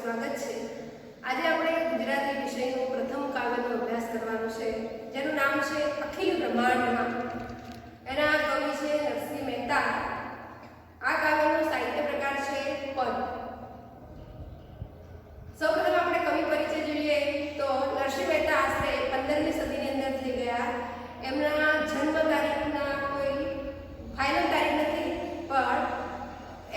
સ્વાગત છે। આજે આપણે ગુજરાતી વિષયનું પ્રથમ કાવ્યનો અભ્યાસ કરવાનો છે, જેનું નામ છે અખિલ બ્રહ્માંડમાં। એના કવિ છે નરસિંહ મહેતા। આ કાવ્યનો સાહિત્ય પ્રકાર છે પદ। સૌપ્રથમ આપણે કવિ પરિચય જોઈએ તો નરસિંહ મહેતા આશરે 15મી સદીની અંદર થઈ ગયા। એમના જન્મ તારીખના કોઈ ફાઇનલ તારીખ નથી, પણ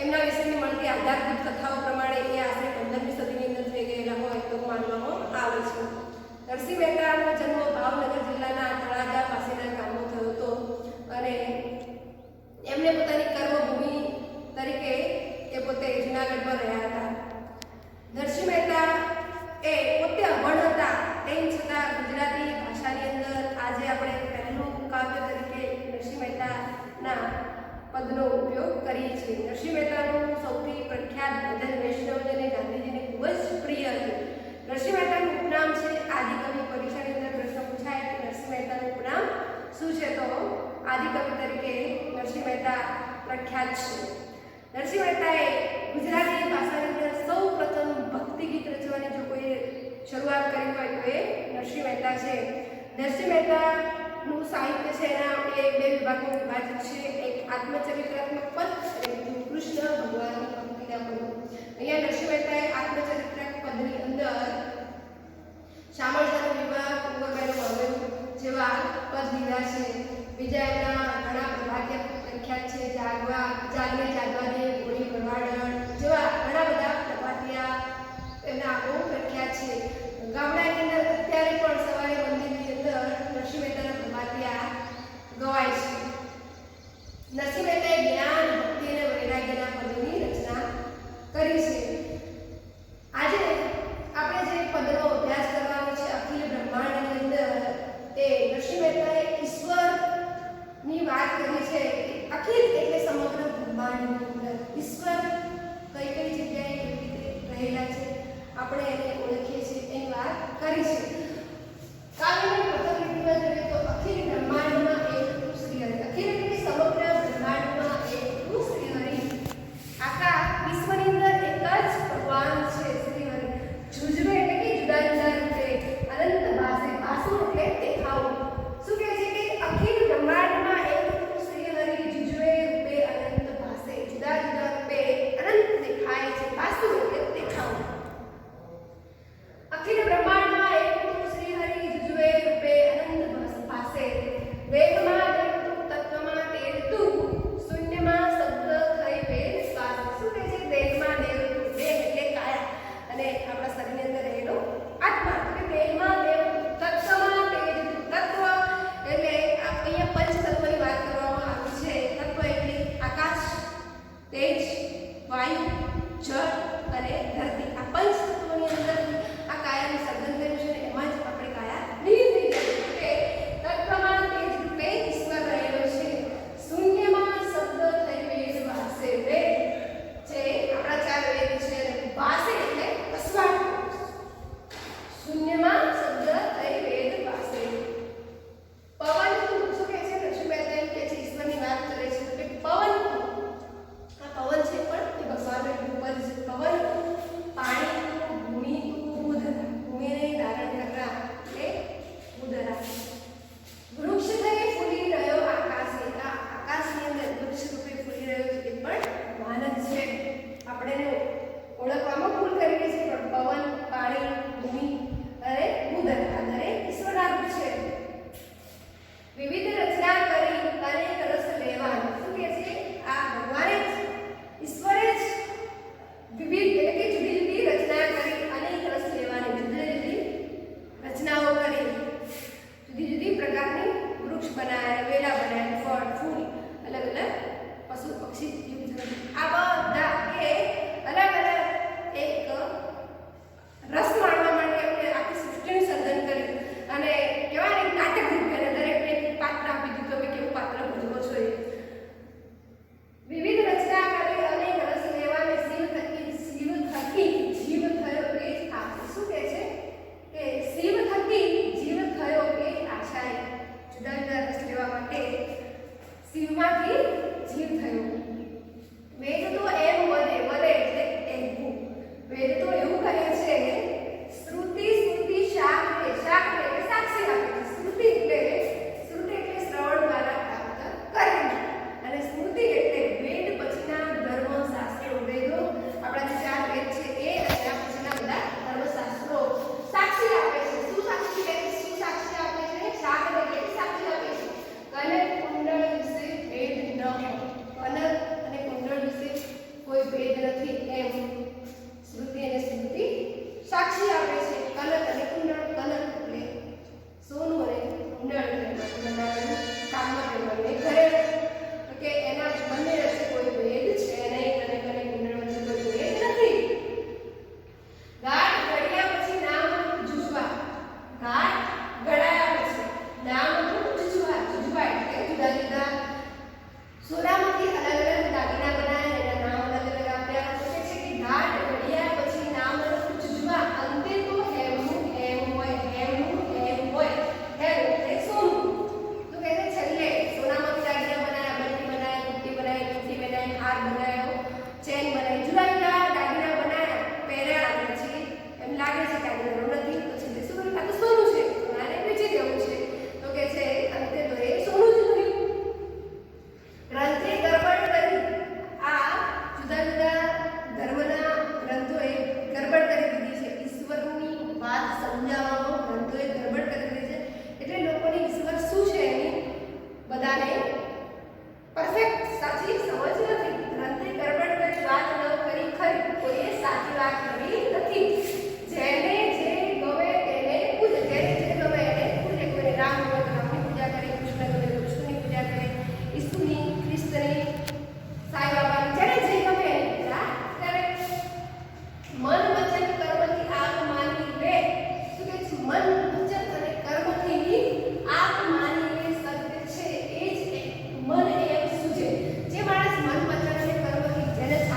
એમના વિશેની મળતી આધારભૂત કથાઓ પ્રમાણે એ આશરે 15મી સદીની અંદર થઈ ગયેલા હોય તો માનવામાં આવે છે। નરસિંહ મહેતાનો જન્મ ભાવનગર જિલ્લાના તળાજા પાસેના ગામમાં થયો હતો અને એમને પોતાની કર્મભૂમિ તરીકે એ પોતે જૂનાગઢમાં રહ્યા હતા। નરસિંહ મહેતા એ પોતે અભણ હતા, તેમ છતાં ગુજરાતી ભાષાની અંદર આજે આપણે પહેલું કાવ્ય તરીકે નરસિંહ મહેતાના પદનો ઉપયોગ કરીએ છીએ। નરસિંહ મહેતાનું સૌથી પ્રખ્યાત ભજન વૈષ્ણવ અને ગાંધીજીને ખૂબ જ પ્રિય હતું। નરસિંહ મહેતાનું ઉપનામ છે આદિકવિ। પરીક્ષાની અંદર પ્રશ્ન પૂછાય કે નરસિંહ મહેતાનું ઉપનામ શું છે, તો આદિકવિ તરીકે નરસિંહ મહેતા પ્રખ્યાત છે। નરસિંહ મહેતાએ ગુજરાતી ભાષાની અંદર સૌ પ્રથમ ભક્તિ ગીત રચવાની જો કોઈ શરૂઆત કરી હોય તો એ નરસિંહ મહેતા છે। નરસિંહ મહેતાનું સાહિત્ય છે એના એ બે વિભાગમાં વિભાજિત છે, એક આત્મચરિત્રાત્મક પદ અને બીજું કૃષ્ણ ભગવાનની ભક્તિના પદો। અહીંયા નરસિંહ મહેતાએ આત્મચરિત્રાત્મક પદની અંદર શામળાનો વિવાહ, કુંવરબાઈનું મામેરું જેવા પદ લીધા છે। બીજા એમના ઘણા પ્રભાત્ય પ્રખ્યાત છે, જાગને જાગવા દે, ગોળી ભરવાડણ જેવા ઘણા બધા પ્રભાતિયા એમના બહુ પ્રખ્યાત છે। ગામડાની અંદર અત્યારે પણ સવારે મંદિરની અંદર નરસિંહ મહેતાના પ્રભાતિયા ગવાય છે। નરસિંહ મહેતાએ જ્ઞાન, ભક્તિ અને વૈરાગ્યના પદોની રચના કરી છે। આજે આપણે જે પદનો અભ્યાસ કરવાનો છે અખિલ બ્રહ્માંડની અંદર, એ નરસિંહ મહેતાએ ઈશ્વરની વાત કરી છે। અખિલ એટલે સમગ્ર બ્રહ્માંડની અંદર ઈશ્વર કઈ કઈ જગ્યાએ કેવી રીતે રહેલા છે, આપણે એને ઓળખીએ છીએ એની વાત કરી છે। કાવ્યની પ્રથમ લીટીમાં જોઈએ તો અખિલ બ્રહ્માંડમાં એક શ્રી હરિ। અખિલ એટલે સમગ્ર બ્રહ્માંડમાં એક શ્રી હરિ। આખા વિશ્વની અંદર એક જ ભગવાન છે શ્રી હરિ। જુજવે એટલે કે જુદા જુદા રૂપે, અનંત ભાસે, ભાસુ એટલે દેખાવું। શું કહે છે કે અખિલ બ્રહ્માંડમાં એક શ્રી હરિ જુજવે રૂપે અનંત ભાસે, જુદા જુદા રૂપે અનંત દેખાય છે, ભાસુ એટલે દેખાવું। અખિલ બ્રહ્માંડમાં એક શ્રી હરિ જુજવે રૂપે અનંત ભાસે, વેગમાં દેવતું, તત્વમાં તેરતું, શૂન્યમાં શબ્દ થઈ વેદ શ્વાસ। શું કહે છે? દેહમાં દેવતું, દેહ એટલે કાયા અને આપણા શરીરની અંદર રહેલો આત્મા, એટલે દેહમાં દેવતું, તત્વમાં તેજતું। તત્વ એટલે અહીંયા પંચ તત્વની વાત કરવામાં આવી છે। તત્વ એટલે આકાશ, તેજ, વાયુ, જળ અને ધરતી। આ પંચ તત્વોની અંદર આ કાયાનું સર્જન થયું છે અને એમાં જ આપણે કાયા લીન થઈ જાય છે કે તત્વમાં તેજ રૂપે ઈશ્વર રહેલો છે, શૂન્યમાં શબ્દ થઈ વેદ વાસે। વેદ છે આપણા ચાર વેદ છે અને વાસે એટલે વસવાટ, શૂન્યમાં શબ્દ થઈ વેદ વાસે। પવન શું કહે છે? નરસિંહ મહેતા એમ કહે છે, ઈશ્વરની વાત કરે છે કે પવન, આ પવન છે પણ એ ભગવાનનો એક રૂપ જ છે। પવન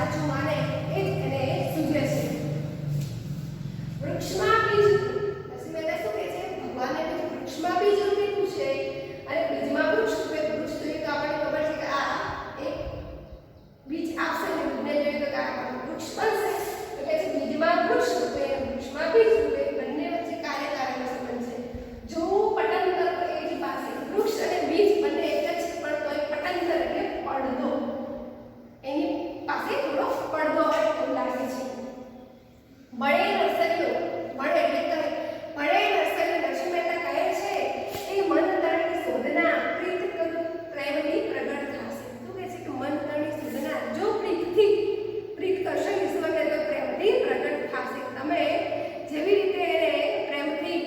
સાચું માને એ જ એને સૂચવે છે. વૃક્ષમાં બીજ, નરસિંહ મહેતા શું કહે છે? ભગવાનને વૃક્ષમાં બીજ રૂપેલું છે અને બીજમાં વૃક્ષ રૂપે. વૃક્ષ જોઈએ તો આપણને ખબર છે કે આ એક બીજ આપશે ને બીજને જોઈએ તો આ વૃક્ષ બનશે. એટલે કે બીજમાં વૃક્ષ રૂપે વૃક્ષમાં બીજ રૂપે બંને વચ્ચે કાર્યકારકનો સંબંધ છે. જો પટાંતર એ જ પાસે વૃક્ષ અને બીજ બંને એક જ છે, પણ તોય પટાંતર એટલે પડદો, એની પાસે થોડો પડદો હોય એવું લાગે છે. બળે નર્સરીઓ, બળે એટલે બળે નર્સરીઓ, નરસિંહ મહેતા કહે છે એ મન તળની શોધના પ્રીત કરું પ્રેમની પ્રગટ થશે. શું કહે છે કે મન તળની શોધના જો પ્રીત કરશો ઈશ્વરને તો પ્રેમથી પ્રગટ થશે. તમે જેવી રીતે એને પ્રેમથી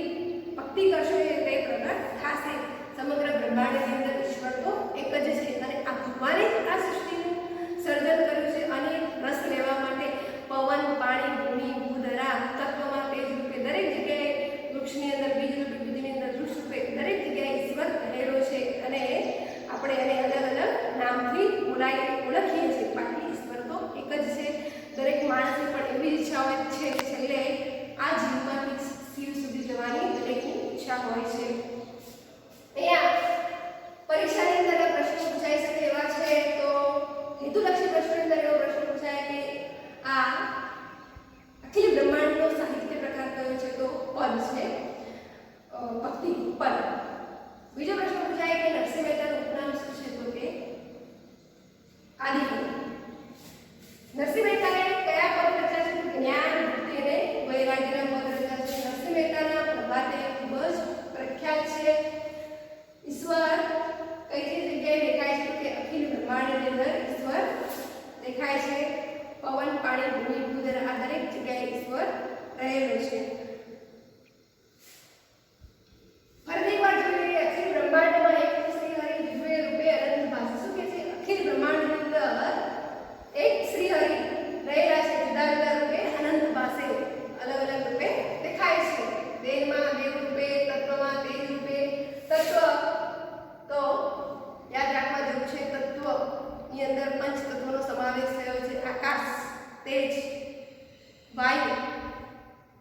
ભક્તિ કરશો એ તે પ્રગટ થશે. સમગ્ર બ્રહ્માંડની અંદર ઈશ્વર તો એક જ છે અને આ ભગવાને આ સૃષ્ટિનું સર્જન કર્યું છે અને રસ લેવા માટે પવન, પાણી, ભૂમિ, ભૂધરા તત્વમાં તેજ રૂપે દરેક જગ્યાએ વૃક્ષની અંદર બીજ રૂપે, બીજની અંદર વૃક્ષ રૂપે દરેક જગ્યાએ ઈશ્વર રહેલો છે અને આપણે એને અલગ અલગ નામથી ઓળખીએ છીએ. બાકી ઈશ્વર તો એક જ છે. દરેક માણસની પણ એવી ઈચ્છા હોય છે કે છેલ્લે આ જીવનમાંથી શિવ સુધી જવાની દરેકની ઈચ્છા હોય છે. અહીંયા પરીક્ષાની અંદર પ્રશ્ન પૂછાઈ શકે એવા છે તો હેતુલક્ષી પ્રશ્નની અંદર એવો પ્રશ્ન પૂછાય કે આ અખિલ બ્રહ્માંડનો સાહિત્ય પ્રકાર કયો છે? તો પદ છે, ભક્તિ પદ. બીજો પ્રશ્ન પૂછાય કે નરસિંહ મહેતાનું ઉપનામ શું છે? તો કે આદિકવિ. નરસિંહ મહેતાએ કયા પદ રચ્યા છે? તો જ્ઞાન, ભક્તિ અને વૈરાગ્યના પદ રચ્યા છે. નરસિંહ મહેતાના પ્રભાતે ખૂબ જ પ્રખ્યાત છે. ઈશ્વર કઈ કઈ જગ્યાએ દેખાય છે? કે અખિલ બ્રહ્માંડની અંદર ઈશ્વર દેખાય છે. પવન, પાણી, ભૂમિ, ભૂધર આ દરેક જગ્યાએ ઈશ્વર રહેલો છે. ફરી એકવાર જોઈએ અખિલ બ્રહ્માંડમાં એક શ્રી હરિ દિવ્ય રૂપે અનંત ભાસ. શું કહે છે? અખિલ બ્રહ્માંડની અંદર એક શ્રી હરિ રહેલા છે, જુદા જુદા રૂપે અનંત ભાસે અલગ અલગ રૂપે દેખાય છે. દેહમાં દેવ રૂપે, તત્વમાં તેજ રૂપે. તત્વ તો યાદ રાખવા જેવું છે. તત્વની અંદર પંચ તત્વોનો સમાવેશ થયો છે. આકાશ, તેજ, વાયુ,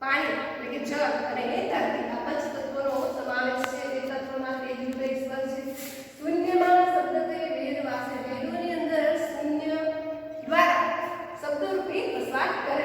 પાણી એટલે કે જળ અને એ ધરતી આ પંચ તત્વોનો સમાવેશ છે. એ તત્વમાં તેજ રૂપે ઈશ્વર છે. શૂન્યમાં શબ્દ તે વેદ વાસે. વેદોની અંદર શૂન્ય દ્વારા શબ્દ રૂપે વસવાટ કરે